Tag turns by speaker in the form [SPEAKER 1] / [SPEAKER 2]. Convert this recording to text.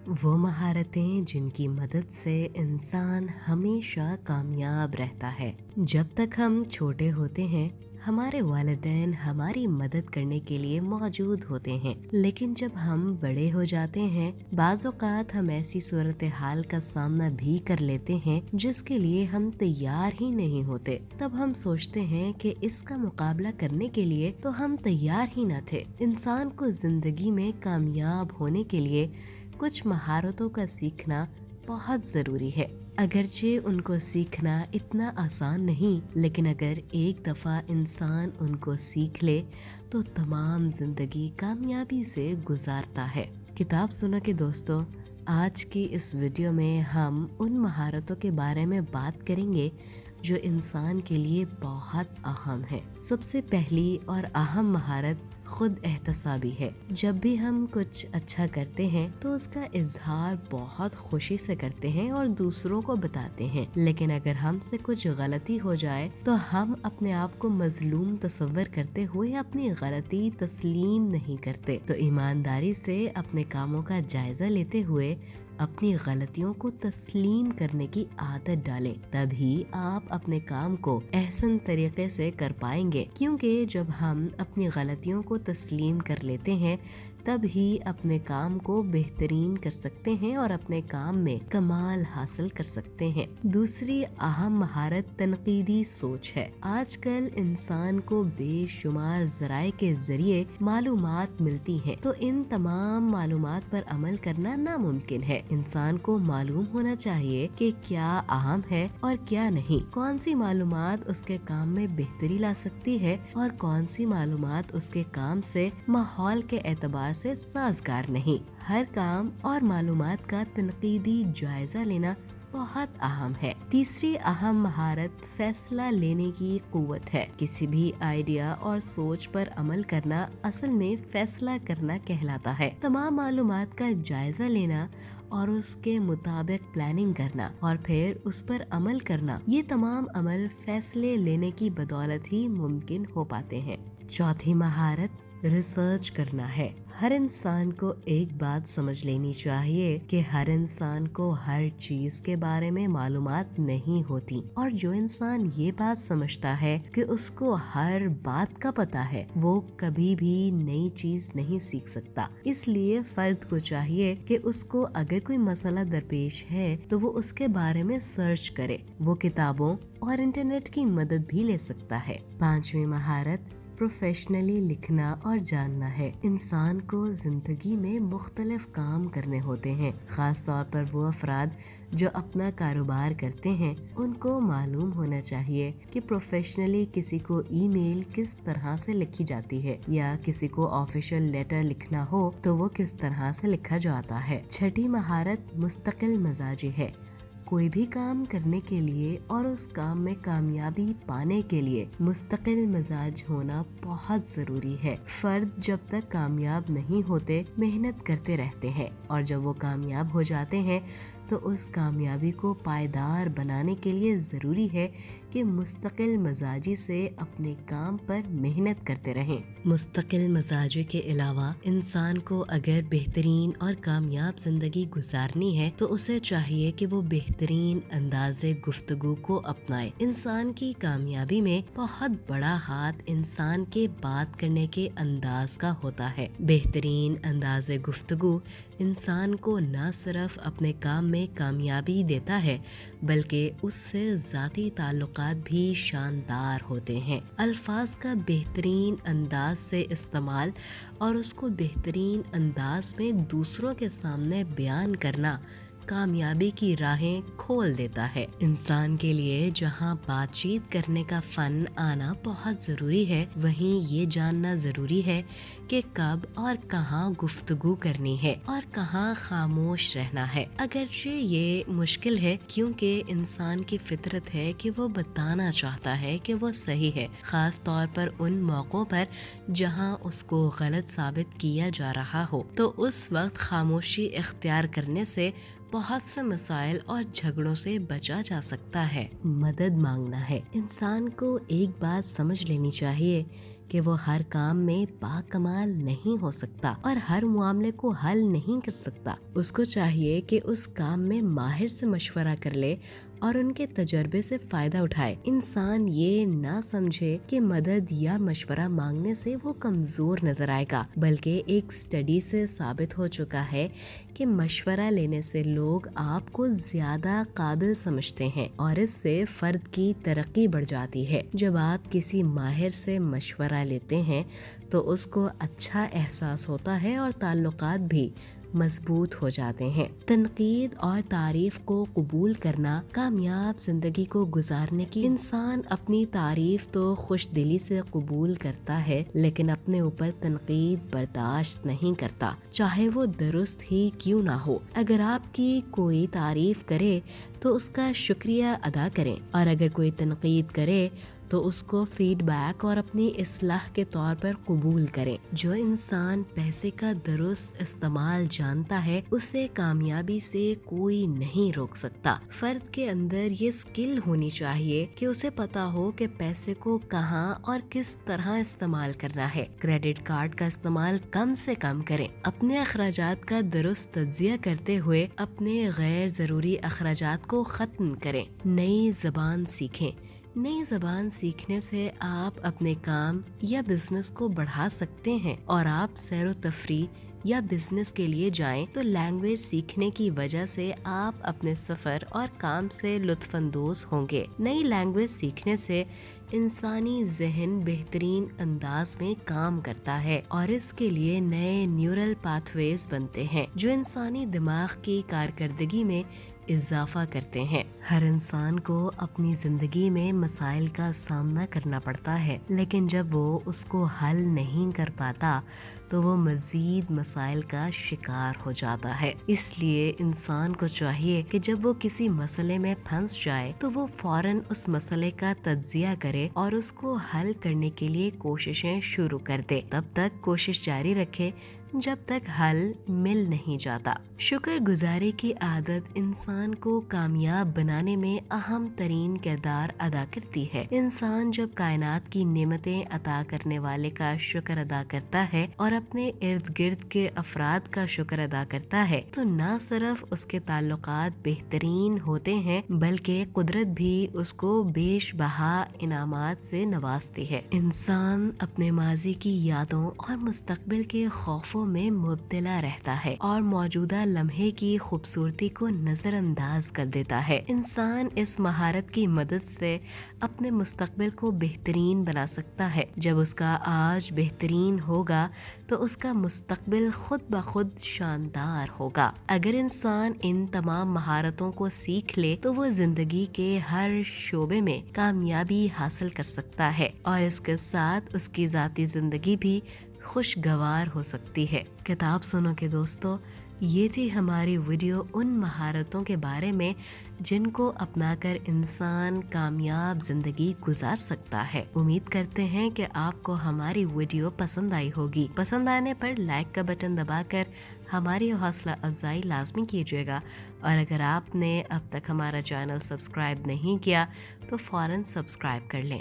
[SPEAKER 1] वो महारतें जिनकी मदद से इंसान हमेशा कामयाब रहता है। जब तक हम छोटे होते हैं हमारे वालिदैन हमारी मदद करने के लिए मौजूद होते हैं, लेकिन जब हम बड़े हो जाते हैं बाज़ औक़ात हम ऐसी सूरत हाल का सामना भी कर लेते हैं जिसके लिए हम तैयार ही नहीं होते। तब हम सोचते हैं कि इसका मुकाबला करने के लिए तो हम तैयार ही न थे। इंसान को जिंदगी में कामयाब होने के लिए कुछ महारतों का सीखना बहुत ज़रूरी है। अगरचे उनको सीखना इतना आसान नहीं, लेकिन अगर एक दफ़ा इंसान उनको सीख ले तो तमाम ज़िंदगी कामयाबी से गुजारता है। किताब सुनो के दोस्तों, आज की इस वीडियो में हम उन महारतों के बारे में बात करेंगे जो इंसान के लिए बहुत अहम है। सबसे पहली और अहम महारत खुद एहतसाबी है। जब भी हम कुछ अच्छा करते हैं तो उसका इजहार बहुत खुशी से करते हैं और दूसरों को बताते हैं, लेकिन अगर हमसे कुछ गलती हो जाए तो हम अपने आप को मजलूम तस्वर करते हुए अपनी गलती तस्लीम नहीं करते। तो ईमानदारी से अपने कामों का जायजा लेते हुए अपनी गलतियों को तस्लीम करने की आदत डालें, तभी आप अपने काम को एहसन तरीके से कर पाएंगे। क्योंकि जब हम अपनी गलतियों को तस्लीम कर लेते हैं तब ही अपने काम को बेहतरीन कर सकते हैं और अपने काम में कमाल हासिल कर सकते हैं। दूसरी अहम महारत तनकीदी सोच है। आजकल इंसान को बेशुमार ज़राए के जरिए मालूमात मिलती हैं, तो इन तमाम मालूमात पर अमल करना नामुमकिन है। इंसान को मालूम होना चाहिए कि क्या अहम है और क्या नहीं, कौन सी मालूमात उसके काम में बेहतरी ला सकती है और कौन सी मालूमात उसके काम से माहौल के एतबार से साजगार नहीं। हर काम और मालूमात का तनकीदी जायजा लेना बहुत अहम है। तीसरी अहम महारत फैसला लेने की कुव्वत है। किसी भी आइडिया और सोच पर अमल करना असल में फैसला करना कहलाता है। तमाम मालूमात का जायजा लेना और उसके मुताबिक प्लानिंग करना और फिर उस पर अमल करना, ये तमाम अमल फैसले लेने की बदौलत ही मुमकिन हो पाते हैं। चौथी महारत रिसर्च करना है। हर इंसान को एक बात समझ लेनी चाहिए कि हर इंसान को हर चीज के बारे में मालूमात नहीं होती, और जो इंसान ये बात समझता है कि उसको हर बात का पता है वो कभी भी नई चीज नहीं सीख सकता। इसलिए फर्द को चाहिए कि उसको अगर कोई मसला दरपेश है तो वो उसके बारे में सर्च करे। वो किताबों और इंटरनेट की मदद भी ले सकता है। पांचवी महारत प्रोफेशनली लिखना और जानना है। इंसान को जिंदगी में मुख्तलिफ काम करने होते हैं। खास तौर पर वो अफराद जो अपना कारोबार करते हैं उनको मालूम होना चाहिए कि प्रोफेशनली किसी को ईमेल किस तरह से लिखी जाती है, या किसी को ऑफिशियल लेटर लिखना हो तो वो किस तरह से लिखा जाता है। छठी महारत मुस्तकिल मिजाजी है। कोई भी काम करने के लिए और उस काम में कामयाबी पाने के लिए मुस्तकिल मिजाज होना बहुत ज़रूरी है। फर्द जब तक कामयाब नहीं होते मेहनत करते रहते हैं, और जब वो कामयाब हो जाते हैं तो उस कामयाबी को पायदार बनाने के लिए ज़रूरी है कि मुस्तकिल मिजाजी से अपने काम पर मेहनत करते रहें। मुस्तकिल मिजाजी के अलावा इंसान को अगर बेहतरीन और कामयाब ज़िंदगी गुजारनी है तो उसे चाहिए कि वो बेहतरीन अंदाज़े गुफ्तगू को अपनाए। इंसान की कामयाबी में बहुत बड़ा हाथ इंसान के बात करने के अंदाज का होता है। बेहतरीन अंदाज़े गुफ्तगू इंसान को न सिर्फ अपने काम में कामयाबी देता है बल्कि उससे ज़ाती ताल्लुकात भी शानदार होते हैं। अल्फाज का बेहतरीन अंदाज से इस्तेमाल और उसको बेहतरीन अंदाज में दूसरों के सामने बयान करना कामयाबी की राहें खोल देता है। इंसान के लिए जहां बातचीत करने का फन आना बहुत ज़रूरी है, वहीं ये जानना ज़रूरी है कि कब और कहां गुफ्तगू करनी है और कहां खामोश रहना है। अगरचे ये मुश्किल है क्योंकि इंसान की फितरत है कि वो बताना चाहता है कि वो सही है, ख़ास तौर पर उन मौक़ों पर जहां उसको गलत साबित किया जा रहा हो। तो उस वक्त खामोशी इख्तियार करने से बहुत से मसाइल और झगड़ों से बचा जा सकता है। मदद मांगना है। इंसान को एक बात समझ लेनी चाहिए کہ وہ ہر کام میں باکمال نہیں ہو سکتا اور ہر معاملے کو حل نہیں کر سکتا۔ اس کو چاہیے کہ اس کام میں ماہر سے مشورہ کر لے اور ان کے تجربے سے فائدہ اٹھائے۔ انسان یہ نہ سمجھے کہ مدد یا مشورہ مانگنے سے وہ کمزور نظر آئے گا، بلکہ ایک اسٹڈی سے ثابت ہو چکا ہے کہ مشورہ لینے سے لوگ آپ کو زیادہ قابل سمجھتے ہیں اور اس سے فرد کی ترقی بڑھ جاتی ہے۔ جب آپ کسی ماہر سے مشورہ لیتے ہیں تو اس کو اچھا احساس ہوتا ہے اور تعلقات بھی مضبوط ہو جاتے ہیں۔ تنقید اور تعریف کو قبول کرنا کامیاب زندگی کو گزارنے کی۔ انسان اپنی تعریف تو خوش دلی سے قبول کرتا ہے لیکن اپنے اوپر تنقید برداشت نہیں کرتا، چاہے وہ درست ہی کیوں نہ ہو۔ اگر آپ کی کوئی تعریف کرے تو اس کا شکریہ ادا کریں اور اگر کوئی تنقید کرے تو اس کو فیڈ بیک اور اپنی اصلاح کے طور پر قبول کریں۔ جو انسان پیسے کا درست استعمال جانتا ہے اسے کامیابی سے کوئی نہیں روک سکتا۔ فرد کے اندر یہ اسکل ہونی چاہیے کہ اسے پتا ہو کہ پیسے کو کہاں اور کس طرح استعمال کرنا ہے۔ کریڈٹ کارڈ کا استعمال کم سے کم کریں۔ اپنے اخراجات کا درست تجزیہ کرتے ہوئے اپنے غیر ضروری اخراجات کو ختم کریں۔ نئی زبان سیکھیں۔ نئی زبان سیکھنے سے آپ اپنے کام یا بزنس کو بڑھا سکتے ہیں، اور آپ سیر و تفریح یا بزنس کے لیے جائیں تو لینگویج سیکھنے کی وجہ سے آپ اپنے سفر اور کام سے لطف اندوز ہوں گے۔ نئی لینگویج سیکھنے سے انسانی ذہن بہترین انداز میں کام کرتا ہے اور اس کے لیے نئے نیورل پاتھ ویز بنتے ہیں جو انسانی دماغ کی کارکردگی میں اضافہ کرتے ہیں۔ ہر انسان کو اپنی زندگی میں مسائل کا سامنا کرنا پڑتا ہے، لیکن جب وہ اس کو حل نہیں کر پاتا تو وہ مزید مسائل کا شکار ہو جاتا ہے۔ اس لیے انسان کو چاہیے کہ جب وہ کسی مسئلے میں پھنس جائے تو وہ فوراً اس مسئلے کا تجزیہ کرے اور اس کو حل کرنے کے لیے کوششیں شروع کر دے۔ تب تک کوشش جاری رکھے جب تک حل مل نہیں جاتا۔ شکر گزاری کی عادت انسان کو کامیاب بنانے میں اہم ترین کردار ادا کرتی ہے۔ انسان جب کائنات کی نعمتیں عطا کرنے والے کا شکر ادا کرتا ہے اور اپنے ارد گرد کے افراد کا شکر ادا کرتا ہے تو نہ صرف اس کے تعلقات بہترین ہوتے ہیں بلکہ قدرت بھی اس کو بیش بہا انعامات سے نوازتی ہے۔ انسان اپنے ماضی کی یادوں اور مستقبل کے خوفوں میں مبتلا رہتا ہے اور موجودہ لمحے کی خوبصورتی کو نظر انداز کر دیتا ہے۔ انسان اس مہارت کی مدد سے اپنے مستقبل کو بہترین بنا سکتا ہے۔ جب اس کا آج بہترین ہوگا تو اس کا مستقبل خود بخود شاندار ہوگا۔ اگر انسان ان تمام مہارتوں کو سیکھ لے تو وہ زندگی کے ہر شعبے میں کامیابی حاصل کر سکتا ہے اور اس کے ساتھ اس کی ذاتی زندگی بھی خوشگوار ہو سکتی ہے۔ کتاب سنو کے دوستو، یہ تھی ہماری ویڈیو ان مہارتوں کے بارے میں جن کو اپنا کر انسان کامیاب زندگی گزار سکتا ہے۔ امید کرتے ہیں کہ آپ کو ہماری ویڈیو پسند آئی ہوگی۔ پسند آنے پر لائک کا بٹن دبا کر ہماری حوصلہ افزائی لازمی کیجیے گا، اور اگر آپ نے اب تک ہمارا چینل سبسکرائب نہیں کیا تو فوراً سبسکرائب کر لیں۔